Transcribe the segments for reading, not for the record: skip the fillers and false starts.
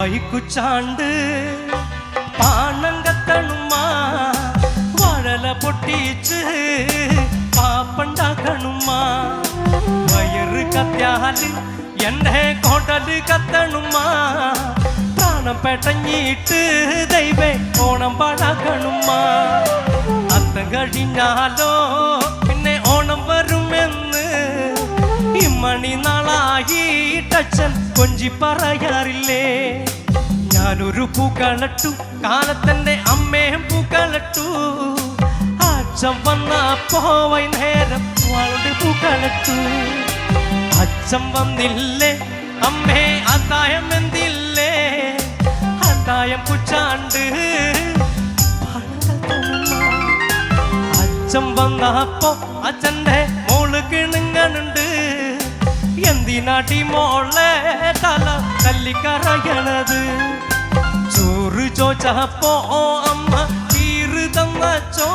വൈക്കുച്ചാണ്ട് പാണങ്കത്തണുമാ വഴല പൊട്ടിച്ച് പാപ്പണ്ടാക്കണുമാ വയറ് കത്യാല് എന്റെ കൊടല് കത്തണുമാ പ്രാണം പെട്ടഞ്ഞിട്ട് ദൈവേ ഓണം പാടാക്കണുമാ അത്തം കഴിഞ്ഞാലോ പിന്നെ ഓണം വരുമെന്ന് ഇമ്മണി നാളായിട്ടച്ഛൻ കൊഞ്ചി പറയാറില്ലേ ഞാനൊരു പൂക്കളട്ടു കാലത്തന്റെ അമ്മയും പൂക്കളട്ടു അച്ഛൻ വന്നപ്പോ വൈകുന്നേരം അവളുടെ പൂക്കളട്ടു അച്ഛൻ വന്നില്ലേ അമ്മേ അത്തായം എന്തില്ലേ അത്തായം പുച്ചാണ്ട് അച്ഛൻ വന്നപ്പോ അച്ഛന്റെ മോള് കിണുങ്ങനുണ്ട് എന്തിനാട്ടി മോളെ തല തല്ലിക്കറയണത് ചോറ് ചോച്ചപ്പോ അമ്മ കീറ് തന്നച്ചോ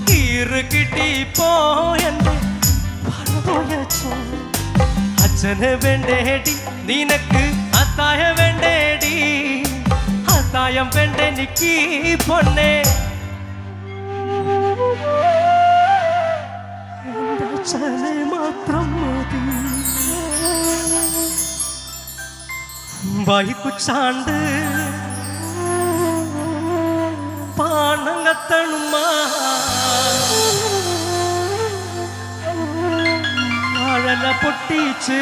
കീറ് കിട്ടിപ്പോ എന്റെ പണതോയച്ചോ അച്ഛന് വേണ്ടേടി നിനക്ക് അത്തായ വേണ്ടേടി അത്തായം വേണ്ടെനിക്ക് പൊന്നെ അച്ഛനെ മാത്രം മതി വൈക്കുച്ചാണ്ട് പാണങ്ങത്തണുമാ വാഴല പൊട്ടിച്ച്